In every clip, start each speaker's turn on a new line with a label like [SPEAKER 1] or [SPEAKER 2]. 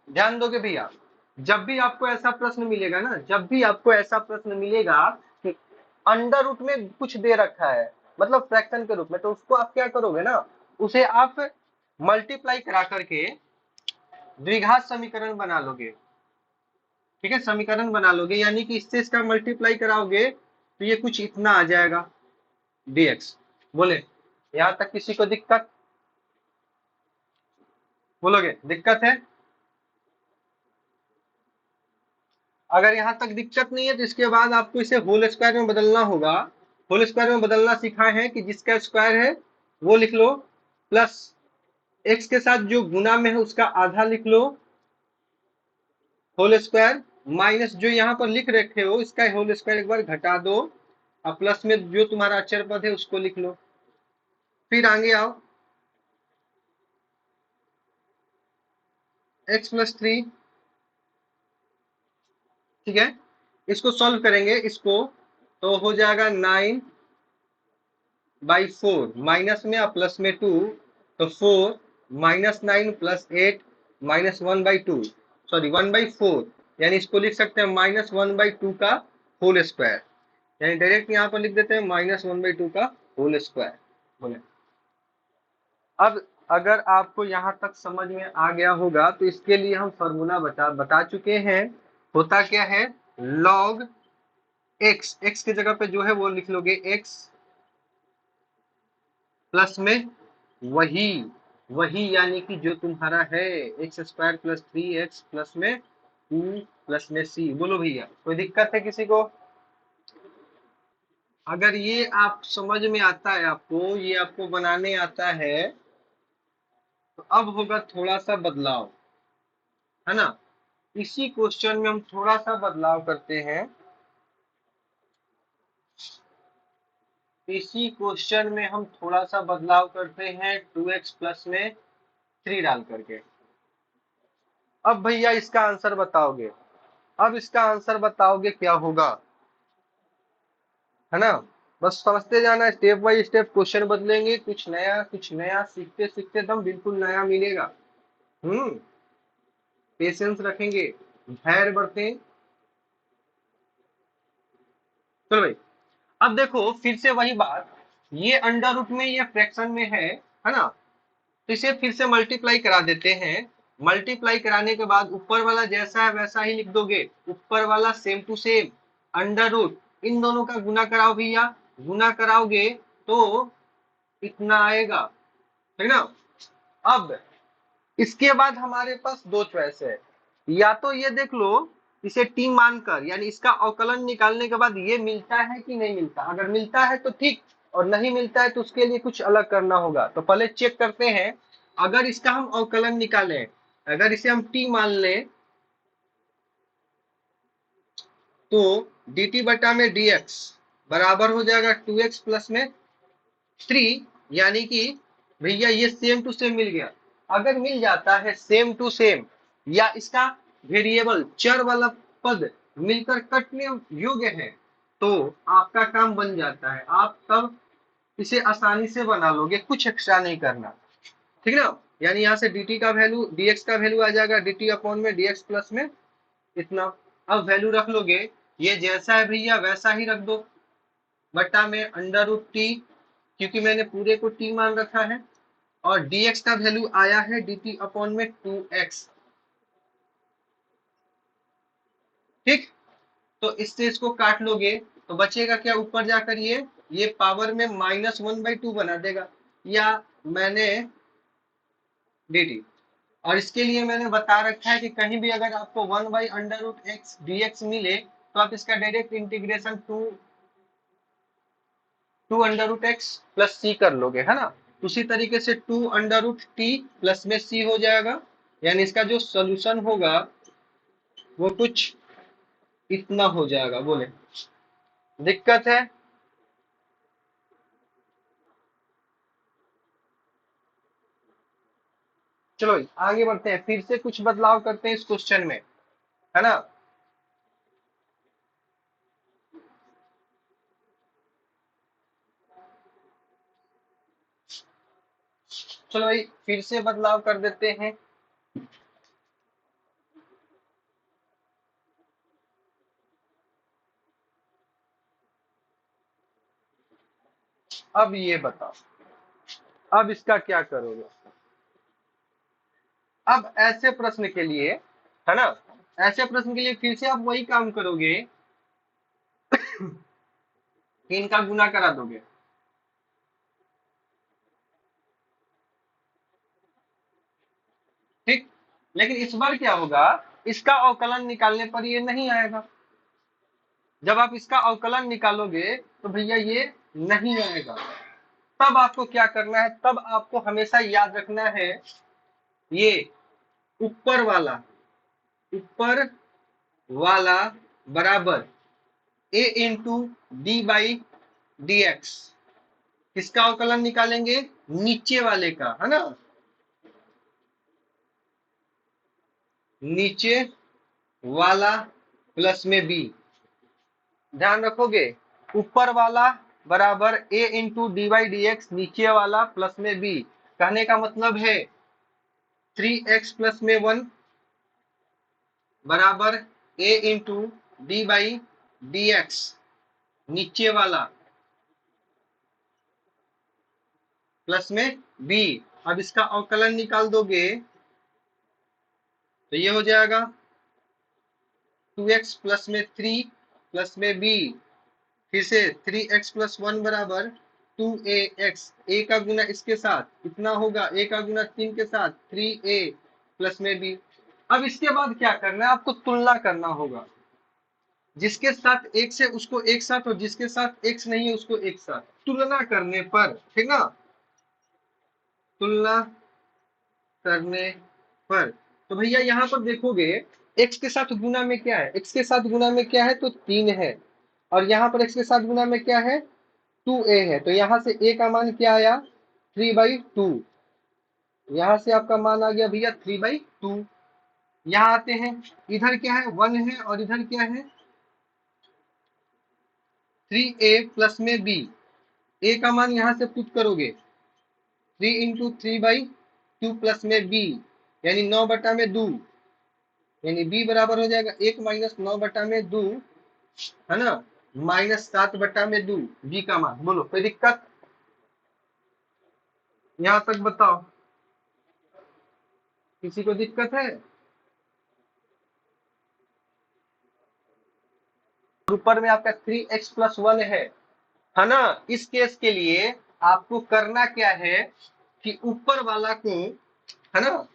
[SPEAKER 1] ध्यान दोगे भैया, जब भी आपको ऐसा प्रश्न मिलेगा ना, जब भी आपको ऐसा प्रश्न मिलेगा कि अंडर रूट में कुछ दे रखा है, मतलब फ्रैक्शन के रूप में, तो उसको आप क्या करोगे ना, उसे आप मल्टीप्लाई करा करके द्विघात समीकरण बना लोगे। ठीक है, समीकरण बना लोगे, यानी कि इससे इसका मल्टीप्लाई कराओगे तो ये कुछ इतना आ जाएगा dx। बोले यहां तक किसी को दिक्कत? बोलोगे दिक्कत है? अगर यहाँ तक दिक्कत नहीं है तो इसके बाद आपको इसे होल स्क्वायर में बदलना होगा। होल स्क्वायर में बदलना सिखाए हैं कि जिसका स्क्वायर है वो लिख लो, प्लस एक्स के साथ जो गुना में है उसका आधा लिख लो होल स्क्वायर, माइनस जो यहाँ पर लिख रखे हो इसका होल स्क्वायर एक बार घटा दो, और प्लस में जो तुम्हारा अचर पद है उसको लिख लो। फिर आगे आओ, x+3, ठीक है, इसको सॉल्व करेंगे इसको, तो हो जाएगा 9/4, माइनस में और प्लस में 2, तो 4 -9 + 8 -1/2, सॉरी 1/4, यानी इसको लिख सकते हैं -1/2 का होल स्क्वायर, यानी डायरेक्ट यहाँ पर लिख देते हैं -1/2 का होल स्क्वायर। बोले अब अगर आपको यहाँ तक समझ में आ गया होगा तो इसके लिए हम फॉर्मूला बता चुके हैं। होता क्या है, लॉग एक्स, एक्स की जगह पे जो है वो लिख लोगे एक्स, प्लस में वही वही यानी कि जो तुम्हारा है x² + 3x प्लस में 2 प्लस में c। बोलो भैया कोई दिक्कत है किसी को? अगर ये आप समझ में आता है, आपको ये आपको बनाने आता है, तो अब होगा थोड़ा सा बदलाव, है ना। इसी क्वेश्चन में हम थोड़ा सा बदलाव करते हैं, इसी क्वेश्चन में हम थोड़ा सा बदलाव करते हैं 2x प्लस में 3 डाल करके। अब भैया इसका आंसर बताओगे, अब इसका आंसर बताओगे क्या होगा, है ना। बस समझते जाना, स्टेप बाय स्टेप क्वेश्चन बदलेंगे, कुछ नया सीखते सीखते दम बिल्कुल नया मिलेगा। हम्म, पेशेंस रखेंगे, धैर्य बरतें। चलो भाई, अब देखो फिर से वही बात, ये अंडर रूट में ये फ्रैक्शन में है ना, तो इसे फिर से मल्टीप्लाई करा देते हैं। मल्टीप्लाई कराने के बाद ऊपर वाला जैसा है वैसा ही लिख दोगे, ऊपर वाला same to same, under root, इन दोनों का गुना कराओ भैया, गुना कराओगे तो इतना आएगा, ठीक ना। अब इसके बाद हमारे पास दो चॉइस है, या तो ये देख लो इसे टी मानकर, यानी इसका अवकलन निकालने के बाद ये मिलता है कि नहीं मिलता, अगर मिलता है तो ठीक, और नहीं मिलता है तो उसके लिए कुछ अलग करना होगा। तो पहले चेक करते हैं, अगर इसका हम अवकलन निकालें, अगर इसे हम टी मान लें, तो dt बटा में dx बराबर हो जाएगा 2x प्लस में 3, यानी कि भैया ये सेम टू सेम मिल गया। अगर मिल जाता है सेम टू सेम, या इसका वेरिएबल चर वाला पद मिलकर कटने योग्य है, तो आपका काम बन जाता है, आप तब इसे आसानी से बना लोगे, कुछ एक्स्ट्रा नहीं करना, ठीक है ना। यानी यहाँ से dt का वैल्यू dx का वैल्यू आ जाएगा dt अपॉन में dx प्लस में इतना। अब वैल्यू रख लोगे, ये जैसा है भैया वैसा ही रख दो, बटा में अंडर रूट टी, क्योंकि मैंने पूरे को टी मान रखा है, और dx का वैल्यू आया है dt अपॉन में 2x, ठीक। तो इससे इसको काट लोगे तो बचेगा क्या, ऊपर जाकर ये पावर में -1/2 बना देगा, या मैंने dt, और इसके लिए मैंने बता रखा है कि कहीं भी अगर आपको 1/√x dx मिले तो आप इसका direct integration two √x plus C कर लोगे, है ना। उसी तरीके से 2√t प्लस में सी हो जाएगा, यानी इसका जो सोल्यूशन होगा वो कुछ इतना हो जाएगा। बोले दिक्कत है? चलो आगे बढ़ते हैं, फिर से कुछ बदलाव करते हैं इस क्वेश्चन में, है ना। चलो भाई फिर से बदलाव कर देते हैं, अब ये बताओ, अब इसका क्या करोगे? अब ऐसे प्रश्न के लिए, है ना, ऐसे प्रश्न के लिए फिर से आप वही काम करोगे कि इनका गुना करा दोगे। ठीक, लेकिन इस बार क्या होगा, इसका अवकलन निकालने पर ये नहीं आएगा। जब आप इसका अवकलन निकालोगे तो भैया ये नहीं आएगा। तब आपको क्या करना है, तब आपको हमेशा याद रखना है, ये ऊपर वाला, ऊपर वाला बराबर A into D by D X. किसका अवकलन निकालेंगे? नीचे वाले का, है ना, नीचे वाला प्लस में बी। ध्यान रखोगे, ऊपर वाला बराबर A into D by D X, नीचे वाला प्लस में बी। कहने का मतलब है 3x प्लस में 1 बराबर A into D by D X, नीचे वाला प्लस में बी। अब इसका अवकलन निकाल दोगे तो ये हो जाएगा 2x प्लस में 3 प्लस में बी, फिर से 3x प्लस 1 बराबर 2ax। ए का गुना इसके साथ इतना होगा, ए का गुना 3 के साथ 3a प्लस में बी। अब इसके बाद क्या करना है, आपको तुलना करना होगा, जिसके साथ x है उसको एक साथ, और जिसके साथ x नहीं है उसको एक साथ। तुलना करने पर, ठीक ना, तुलना करने पर, तो भैया यहाँ पर देखोगे x के साथ गुना में क्या है, x के साथ गुना में क्या है तो 3 है, और यहाँ पर x के साथ गुना में क्या है 2a है। तो यहाँ से a का मान क्या आया 3/2। यहाँ से आपका मान आ गया भैया 3/2। यहाँ आते हैं, इधर क्या है 1 है, और इधर क्या है 3a प्लस में b। a का मान यहाँ से पुट करोगे 3 इंटू 3/2 प्लस में b, यानी 9/2, यानी b बराबर हो जाएगा 1 माइनस 9/2, है ना, -7/2 b का मान। बोलो कोई दिक्कत? यहाँ तक बताओ, किसी को दिक्कत है? ऊपर में आपका 3x प्लस 1 है ना। इस केस के लिए आपको करना क्या है कि ऊपर वाला को, है ना,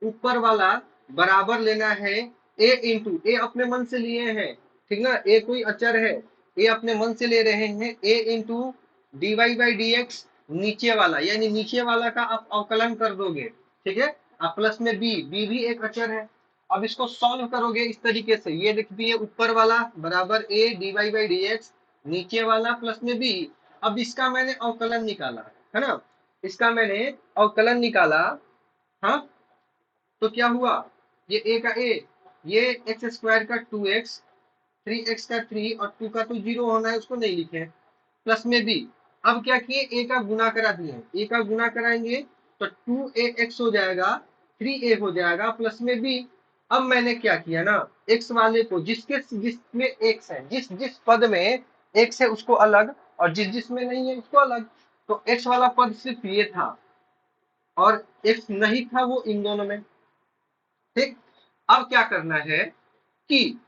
[SPEAKER 1] ऊपर वाला बराबर लेना है a इंटू, ए अपने मन से लिए हैं, ठीक ना, ए कोई अचर है, ए अपने मन से ले रहे हैं, a into D Y by D X, नीचे वाला, यानी नीचे वाला का आप अवकलन कर दोगे, ठीक है। आप प्लस में b, b भी एक अचर है। अब इसको सॉल्व करोगे इस तरीके से, ये लिख दिए ऊपर वाला बराबर a D Y by D X, नीचे वाला प्लस में b। अब इसका मैंने अवकलन निकाला, है ना, इसका मैंने अवकलन निकाला, हाँ, तो क्या हुआ, ये a का a, ये एक्स स्क्वायर का 2x, 3x का 3, और 2 का तो 0 होना है, उसको नहीं लिखे, प्लस में b। अब क्या किए, a का गुना करा दिए, a का गुना कराएंगे तो 2ax हो जाएगा, 3a हो जाएगा प्लस में b। अब मैंने क्या किया ना, x वाले को, जिसके जिसमें x है, जिस जिस पद में x है उसको अलग, और जिस जिसमें नहीं है उसको अलग। तो x वाला पद सिर्फ ये था, और x नहीं था वो इन दोनों में। ठीक, अब क्या करना है कि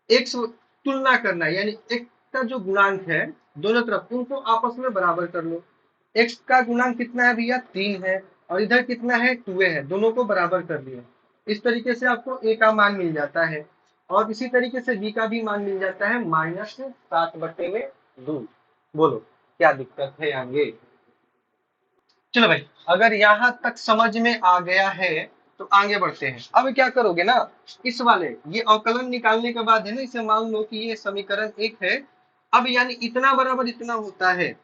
[SPEAKER 1] एक्स तुलना करना है, यानी x का जो गुणांक है दोनों तरफ उनको आपस में बराबर कर लो। x का गुणांक कितना है भैया 3 है, और इधर कितना है 2a है, दोनों को बराबर कर दिया। इस तरीके से आपको a का मान मिल जाता है, और इसी तरीके से b का भी मान मिल जाता है -7/2। बोलो क्या दिक्कत है आगे? चलो भाई, अगर यहाँ तक समझ में आ गया है तो आगे बढ़ते हैं। अब क्या करोगे ना, इस वाले ये अवकलन निकालने के बाद है ना, इसे मान लो कि ये समीकरण 1 है। अब यानी इतना बराबर इतना होता है,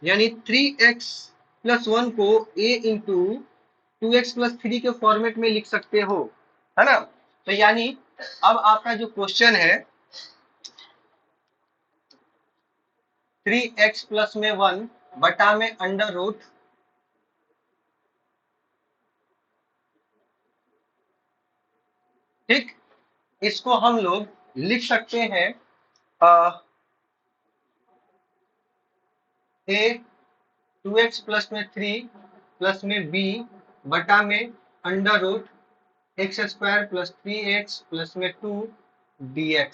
[SPEAKER 1] यानी 3x प्लस 1 को a इंटू 2x प्लस 3 के फॉर्मेट में लिख सकते हो, है ना। तो यानी अब आपका जो क्वेश्चन है 3x प्लस में 1 बटा में अंडर रूट, ठीक, इसको हम लोग लिख सकते हैं ए 2x प्लस में 3 प्लस में बी बटा में under root X square plus 3x plus में 2 dx।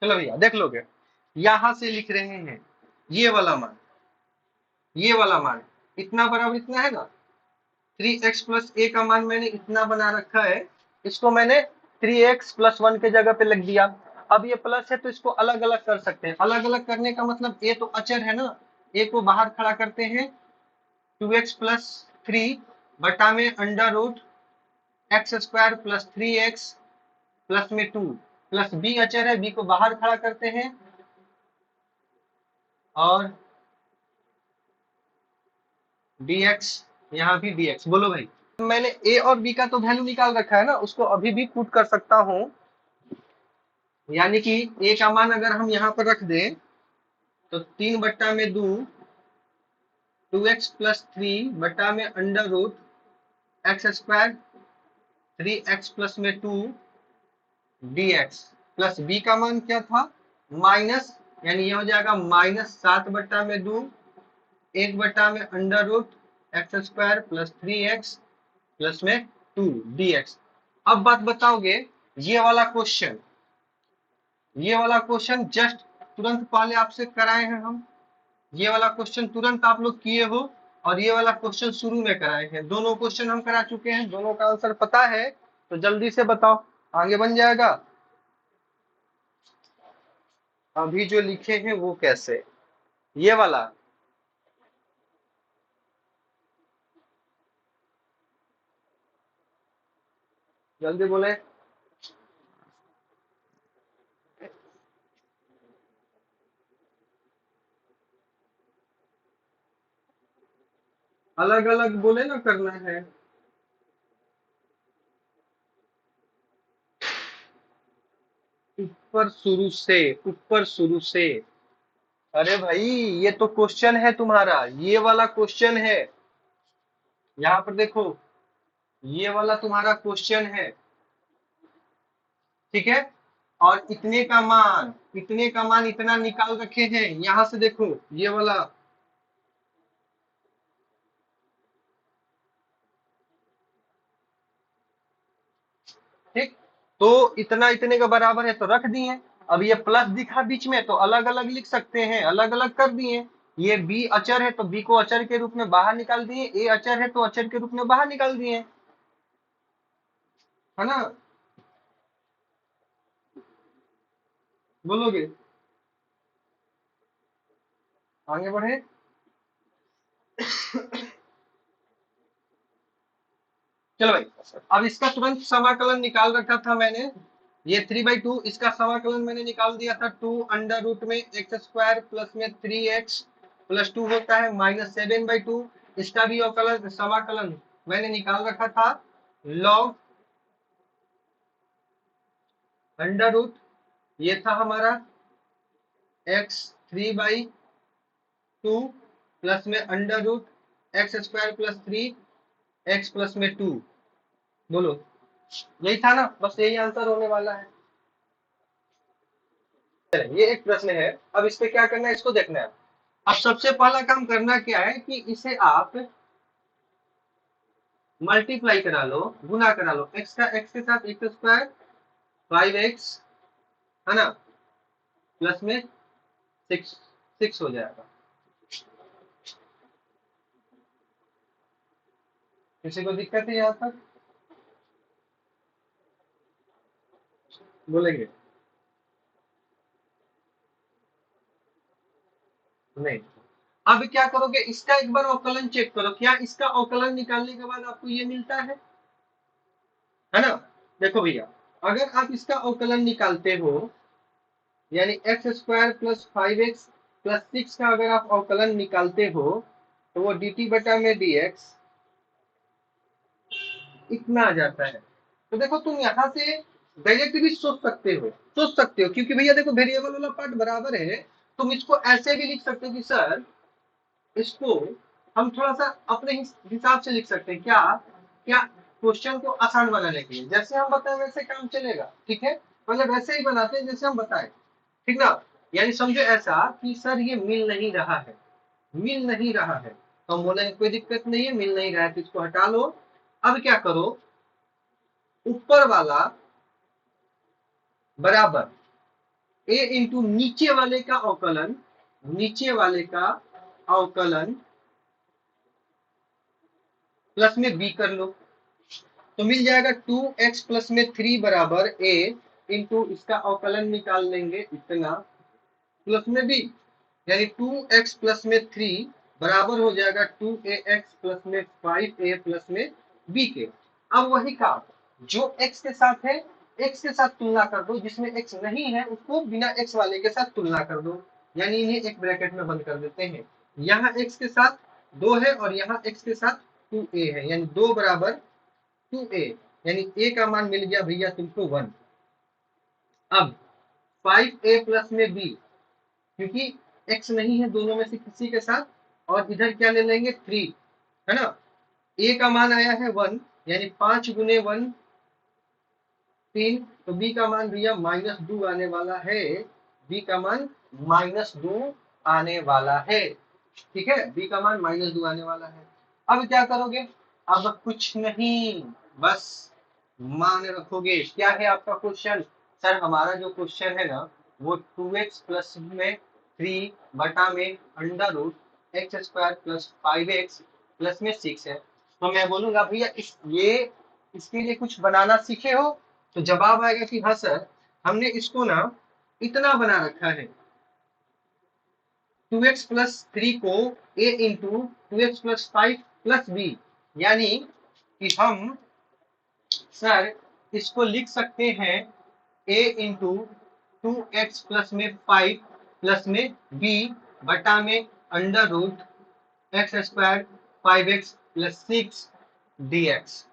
[SPEAKER 1] चलो भैया देख लोगे, यहां से लिख रहे हैं ये वाला मान, ये वाला मान इतना बराबर इतना है ना, 3x प्लस ए का मान मैंने इतना बना रखा है, इसको मैंने 3x प्लस 1 के जगह पे लिख दिया। अब ये प्लस है तो इसको अलग अलग कर सकते हैं, अलग अलग करने का मतलब ए तो अचर है ना, ए को बाहर खड़ा करते हैं 2x प्लस 3 बटा में under root X square plus 3x plus में 2 प्लस बी अचर है, बी को बाहर खड़ा करते हैं और dx, यहाँ भी dx। बोलो भाई, मैंने a और b का तो वैल्यू निकाल रखा है ना, उसको अभी भी पुट कर सकता हूं, यानी कि a का मान अगर हम यहाँ पर रख दें तो 3 बट्टा में 2 2x प्लस 3 बटा में under root X square 3x plus में 2 dx प्लस b का मान क्या था माइनस, यानी ये हो जाएगा -7/2 1 बटा में under root X square plus 3x plus में 2 dx। अब बात बताओगे, ये वाला क्वेश्चन, ये वाला क्वेश्चन जस्ट तुरंत पहले आपसे कराए हैं हम, ये वाला क्वेश्चन तुरंत आप लोग किए हो और ये वाला क्वेश्चन शुरू में कराए हैं, दोनों क्वेश्चन हम करा चुके हैं, दोनों का आंसर पता है, तो जल्दी से बताओ आगे बन जाएगा। अभी जो लिखे हैं वो कैसे, ये वाला जल्दी बोले। अलग अलग बोले ना करना है, ऊपर शुरू से, ऊपर शुरू से। अरे भाई ये तो क्वेश्चन है तुम्हारा, ये वाला क्वेश्चन है, यहाँ पर देखो ये वाला तुम्हारा क्वेश्चन है, ठीक है। और इतने का मान, इतने का मान इतना निकाल रखे हैं, यहां से देखो ये वाला, ठीक। तो इतना इतने का बराबर है तो रख दिए, अब ये प्लस दिखा बीच में तो अलग अलग लिख सकते हैं, अलग अलग कर दिए। ये बी अचर है तो बी को अचर के रूप में बाहर निकाल दिए, ए अचर है तो अचर के रूप में बाहर निकाल दिए, है ना। बोलोगे, आगे बढ़े। चलो भाई, अब इसका तुरंत समाकलन निकाल रखा था मैंने, ये 3/2 इसका समाकलन मैंने निकाल दिया था, 2 अंडर रूट में एक्स स्क्वायर प्लस में 3x प्लस 2 होता है -7/2। इसका भी अवकलन समाकलन मैंने निकाल रखा था, लॉग अंडर रूट, ये था हमारा x 3/2 प्लस में under root X square plus 3x plus में 2। बोलो यही था ना, बस यही आंसर होने वाला है। ये एक प्रश्न है, अब इस पे क्या करना है इसको देखना है। अब सबसे पहला काम करना क्या है कि इसे आप मल्टीप्लाई करा लो, गुना करा लो, एक्स का एक्स के साथ एक्स स्क्वायर 5x, है ना, प्लस में 6 हो जाएगा। किसी को दिक्कत है यहाँ तक, बोलेंगे नहीं। अब क्या करोगे, इसका एक बार अवकलन चेक करो, क्या इसका अवकलन निकालने के बाद आपको ये मिलता है ना। देखो भैया, अगर आप इसका अवकलन निकालते हो, यानी x square plus 5x plus 6 का अगर आप अवकलन निकालते हो तो वो dt बटा में dx इतना आ जाता है। तो देखो तुम यहाँ से डायरेक्ट भी सोच सकते हो, सोच सकते हो, क्योंकि भैया देखो वेरिएबल वाला पार्ट बराबर है, तुम इसको ऐसे भी लिख सकते हो कि सर इसको हम थोड़ा सा अपने हिसाब से लिख सकते हैं, क्या क्या क्वेश्चन को आसान बनाने के लिए, जैसे हम बताएं वैसे काम चलेगा, ठीक है, मतलब वैसे ही बनाते हैं जैसे हम बताएं, ठीक ना। यानी समझो ऐसा कि सर ये मिल नहीं रहा है, मिल नहीं रहा है तो हम बोलेंगे कोई दिक्कत नहीं है, मिल नहीं रहा है तो इसको हटा लो। अब क्या करो, ऊपर वाला बराबर ए इंटू नीचे वाले का अवकलन, नीचे वाले का अवकलन प्लस में बी कर लो तो मिल जाएगा 2x प्लस में 3 बराबर ए इंटू इसका अवकलन निकाल लेंगे इतना प्लस में बी, यानी 2x प्लस में 3 बराबर हो जाएगा 2ax प्लस में 5a प्लस में b के। अब वही काम, जो x के साथ है x के साथ तुलना कर दो, जिसमें x नहीं है उसको बिना x वाले के साथ तुलना कर दो, यानी इन्हें एक ब्रैकेट में बंद कर देते हैं। यहाँ x के साथ 2 है और यहाँ x के साथ 2a है, यानी 2 बराबर 2a, यानी a का मान मिल गया भैया तुमको 1। अब 5a प्लस में b, क्योंकि x नहीं है दोनों में से किसी के साथ, और इधर क्या ले लेंगे 3, है ना। a का मान आया है 1, यानी 5 गुने 1 3, तो b का मान भैया -2 आने वाला है, b का मान -2 आने वाला है, ठीक है, b का मान -2 आने वाला है। अब क्या करोगे, अब कुछ नहीं, बस मान रखोगे। क्या है आपका क्वेश्चन, सर हमारा जो क्वेश्चन है ना वो 2x प्लस में 3 बटा में under root X square plus 5x plus में 6 है। तो मैं बोलूंगा भैया इसके लिए कुछ बनाना सीखे हो, तो जवाब आएगा कि हाँ सर हमने इसको ना इतना बना रखा है, 2x प्लस 3 को a into 2x plus 5 plus B, यानी कि हम सर इसको लिख सकते हैं a इंटू 2x प्लस में 5 प्लस में b बटा में under root X square 5x plus 6 dx।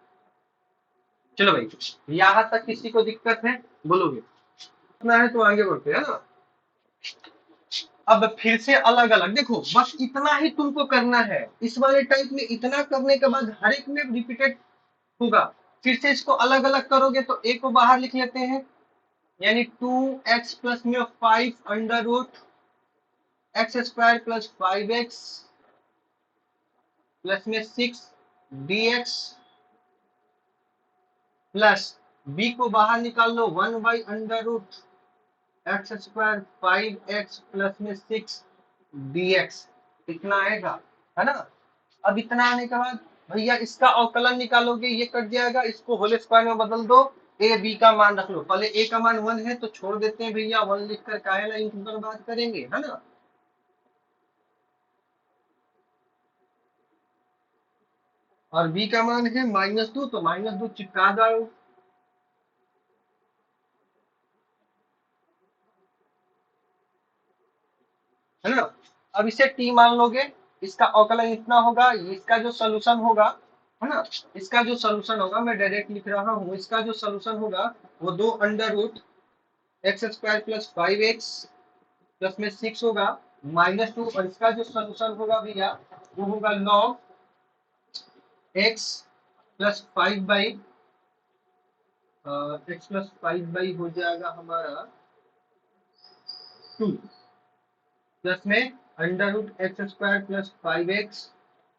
[SPEAKER 1] चलो भाई यहां तक किसी को दिक्कत है, बोलोगे इतना है तो आगे बढ़ते हैं ना। अब फिर से अलग अलग देखो, बस इतना ही तुमको करना है, इस वाले टाइप में इतना करने के बाद हर एक में रिपीटेड होगा। फिर से इसको अलग अलग करोगे तो a को बाहर लिख लेते हैं, यानी 2x प्लस में 5 under root X square plus 5x plus में 6 dx प्लस b को बाहर निकाल लो 1 by under root X square 5x plus में 6 dx, इतना आएगा, है ना। अब इतना आने के बाद भैया इसका अवकलन निकालोगे, ये कट जाएगा, इसको होल स्क्वायर में बदल दो, ए बी का मान रख लो, पहले ए का मान 1 है तो छोड़ देते हैं भैया, 1 लिखकर काहे ला इंटू बर्बाद करेंगे, है ना। और b का मान है -2 तो -2 चिपका दो, है ना। अब इसे t मान लोगे, इसका अवकलन इतना होगा, इसका जो सोल्यूशन होगा, है ना, इसका जो सोल्यूशन होगा, मैं डायरेक्ट लिख रहा हूँ, इसका जो सोल्यूशन होगा वो 2 under root X square plus 5x plus में 6 होगा -2, और इसका जो सोल्यूशन होगा भैया वो होगा log x plus 5 by X plus 5 by हो जाएगा हमारा 2 प्लस में under root X square plus 5x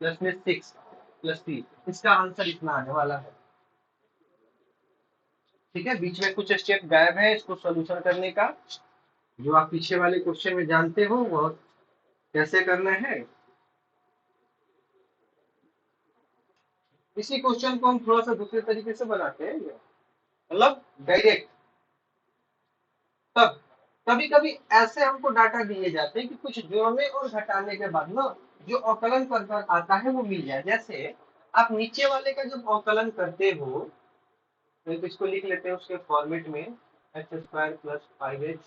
[SPEAKER 1] plus में 6 प्लस 3, इसका आंसर इतना आने वाला है, ठीक है। बीच में कुछ स्टेप गायब है इसको सोल्यूशन करने का, जो आप पीछे वाले क्वेश्चन में जानते हो वो कैसे करना है। इसी क्वेश्चन को हम थोड़ा सा दूसरे तरीके से बनाते हैं, मतलब डायरेक्ट। तब कभी कभी ऐसे हमको डाटा दिए जाते हैं कि कुछ जोड़ने और घटाने के बाद ना जो अवकलन कर आता है वो मिल जाए। जैसे आप नीचे वाले का जब अवकलन करते हो तो इसको लिख लेते हैं उसके फॉर्मेट में, x square plus 5x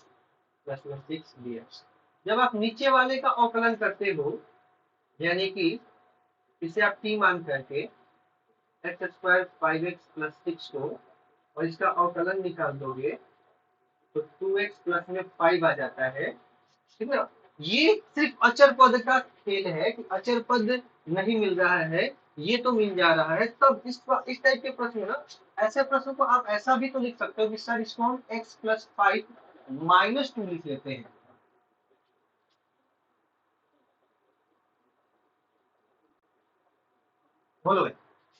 [SPEAKER 1] plus में 6 dx। जब आप नीचे वाले का अवकलन करते हो, यानी कि इसे आप t मान करके एक्स स्क्वायर 5x प्लस 6 को और इसका अवकलन निकाल दोगे तो 2x प्लस में 5 आ जाता है, ठीक ना। ये सिर्फ अचर पद का खेल है कि अचर पद नहीं मिल रहा है, ये तो मिल जा रहा है। तब इस टाइप के प्रश्न ना, ऐसे प्रश्न को आप ऐसा भी तो लिख सकते हो कि सर इसको हम x प्लस 5 -2 लिख लेते हैं, बोलो भाई,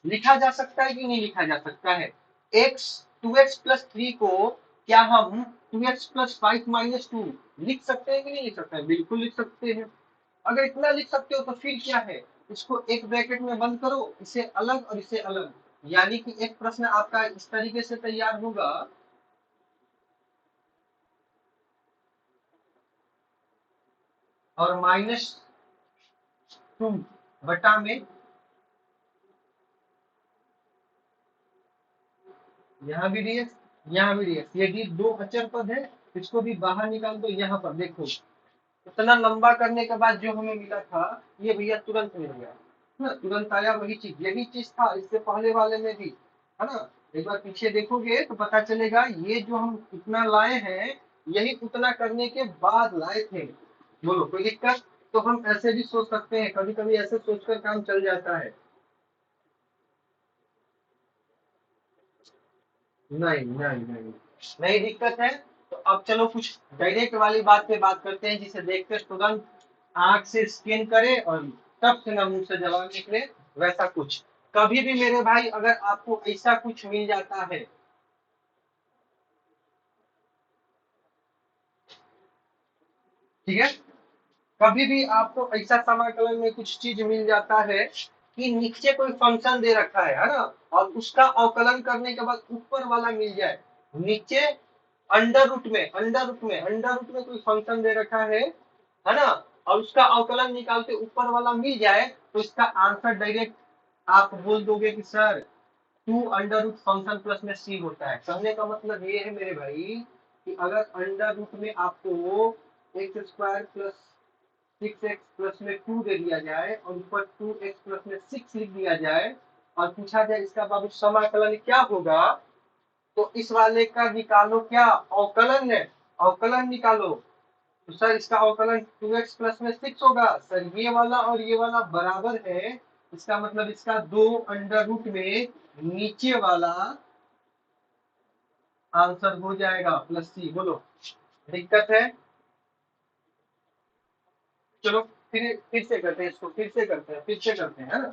[SPEAKER 1] लिखा जा सकता है कि नहीं लिखा जा सकता है? एक्स 2x+3 को क्या हम 2x+5 - 2 लिख सकते हैं कि नहीं लिख सकते हैं? बिल्कुल लिख सकते हैं। अगर इतना लिख सकते हो तो फिर क्या है, इसको एक ब्रैकेट में बंद करो, इसे अलग और इसे अलग, यानी कि एक प्रश्न आपका इस तरीके से तैयार होगा। और -2 बटा में, यहाँ भी डीएक्स, यहाँ भी डीएक्स, ये डी दो अचर पद है, इसको भी बाहर निकाल दो। यहाँ पर देखो, इतना लंबा करने के बाद जो हमें मिला था, ये भैया तुरंत मिल गया है ना, तुरंत आया वही चीज, यही चीज था इससे पहले वाले में भी, है ना। एक बार पीछे देखोगे तो पता चलेगा, ये जो हम इतना लाए हैं, यही उतना करने के बाद लाए थे। बोलो कोई दिक्कत? तो हम ऐसे भी सोच सकते हैं, कभी कभी ऐसे सोचकर काम चल जाता है। नहीं नहीं नहीं, नहीं दिक्कत है। तो अब चलो कुछ डायरेक्ट वाली बात पे बात करते हैं, जिसे देखकर तुरंत आंख से स्कैन करे और तब से ना मुंह से जवाब निकले, वैसा कुछ। कभी भी मेरे भाई अगर आपको ऐसा कुछ मिल जाता है, ठीक है, कभी भी आपको ऐसा समाकलन में कुछ चीज मिल जाता है कि नीचे कोई फंक्शन दे रखा है ना, और उसका अवकलन करने के बाद ऊपर वाला मिल जाए, नीचे अंडर रूट में कोई फंक्शन दे रखा है ना, और उसका अवकलन निकालते ऊपर वाला मिल जाए, तो इसका आंसर डायरेक्ट आप बोल दोगे कि sir 2 under root function plus में सी होता है। कहने का मतलब ये है मेरे भाई, कि अगर अंडर रूट में आपको x² + 6x+ में 2 दे दिया जाए, और ऊपर 2x+में 6 लिख दिया जाए, और पूछा जाए इसका बाबू समाकलन क्या होगा, तो इस वाले का निकालो, क्या अवकलन है, अवकलन निकालो। तो सर इसका अवकलन 2x+में 6 होगा, सर ये वाला और ये वाला बराबर है, इसका मतलब इसका 2 अंडर रूट में नीचे वाला आंसर हो जाएगा +c। बोलो दिक्कत है? चलो फिर से करते हैं इसको, फिर से करते हैं, है ना।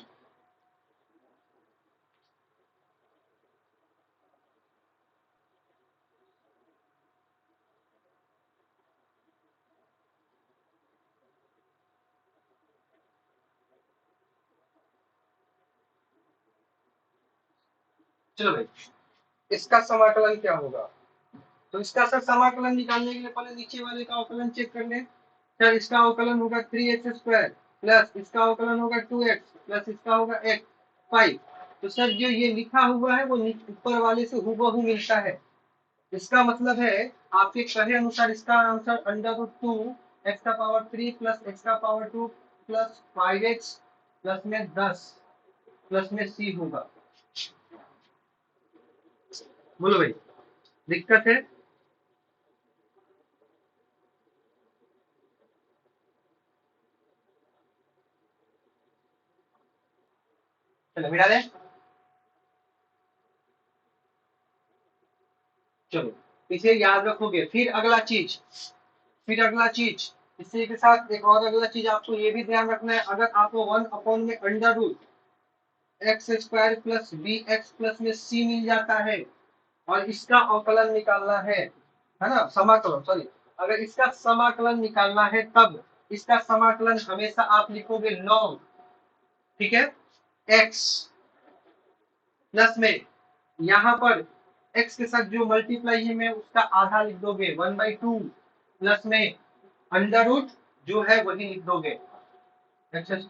[SPEAKER 1] चलो भाई, इसका समाकलन क्या होगा? तो इसका सर समाकलन निकालने के लिए पहले नीचे वाले का अवकलन चेक कर ले। सर इसका अवकलन होगा 3x² प्लस इसका अवकलन होगा 2x प्लस इसका होगा x 5। तो सर जो ये लिखा हुआ है वो ऊपर वाले से हूबहू मिलता है। इसका मतलब है, आपके कहे अनुसार इसका answer under root 2 x⁻³ plus x⁻² plus 5x plus में 10 प्लस में c होगा। बोलो भाई, दिक्कत है? चलो मिटा दे। चलो इसे याद रखोगे। फिर अगला चीज इसी के साथ एक और अगला चीज आपको ये भी ध्यान रखना है, अगर आपको 1 में अंडर रूट x² + bx+ में c मिल जाता है, और इसका अवकलन निकालना है ना, समाकलन सॉरी, अगर इसका समाकलन निकालना है, तब इसका समाकलन हमेशा आप लिखोगे लॉग, ठीक है, x प्लस में, यहाँ पर x के साथ जो मल्टीप्लाई है मैं उसका आधा लिख दोगे 1/2 प्लस में अंडर रूट जो है वही लिख दोगे x² +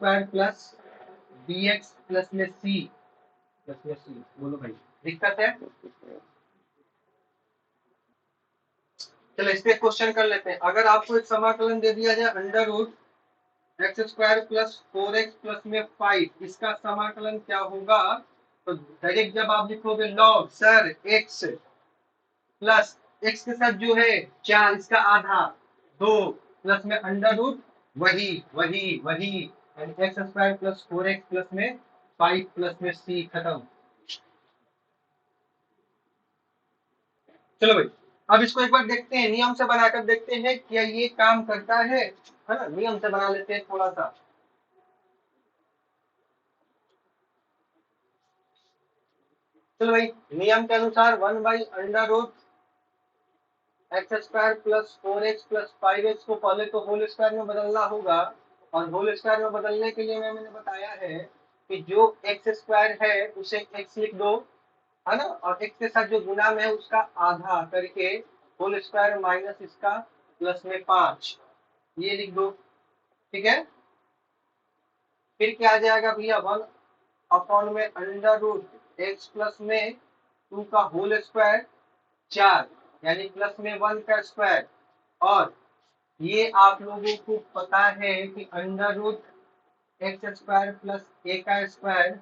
[SPEAKER 1] bx+ में c। बोलो भाई, दिक्कत है? चलो इस पे क्वेश्चन कर लेते हैं। अगर आपको एक समाकलन दे दिया जाए अंडर रूट x² + 4x+ में 5, इसका समाकलन क्या होगा? तो डायरेक्ट जब आप लिखोगे log sir x plus x के साथ जो है 4, इसका आधा 2 प्लस में अंडर रूट वही वही वही, x² + 4x+ में 5 प्लस में c, खत्म। चलो भाई, अब इसको एक बार देखते हैं, नियम से बनाकर देखते हैं क्या ये काम करता है ना। नियम से बना लेते हैं थोड़ा सा। चलो भाई, नियम के अनुसार 1/√x² plus 4x plus 5x को पहले तो होल स्क्वायर में बदलना होगा, और होल स्क्वायर में बदलने के लिए मैंने बताया है कि जो एक्स स्क्वायर है उसे x लिख दो, है ना, और x के साथ जो गुना में है उसका आधा करके होल स्क्वायर माइनस इसका प्लस में 5, ये लिख दो। ठीक है, फिर क्या आ जाएगा भैया, 1 में √x प्लस में 2 का होल स्क्वायर 4, यानी प्लस में 1 का स्क्वायर। और ये आप लोगों को पता है कि √x² प्लस a का स्क्वायर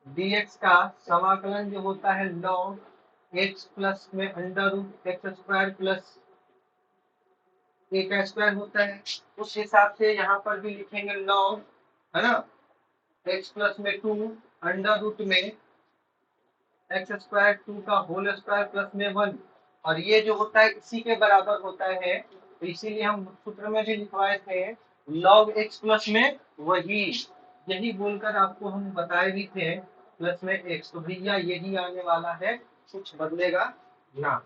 [SPEAKER 1] dx का समाकलन जो होता है log x प्लस में √x² प्लस a का स्क्वायर होता है। उस हिसाब से यहाँ पर भी लिखेंगे log, है ना, x प्लस में 2 अंडर रूट में x² 2 का होल स्क्वायर प्लस में 1, और ये जो होता है इसी के बराबर होता है, तो इसीलिए हम सूत्र में भी लिखवाए थे log x प्लस में वही, यही बोलकर आपको हम बताए भी थे प्लस में x, तो भैया यही आने वाला है, कुछ बदलेगा ना।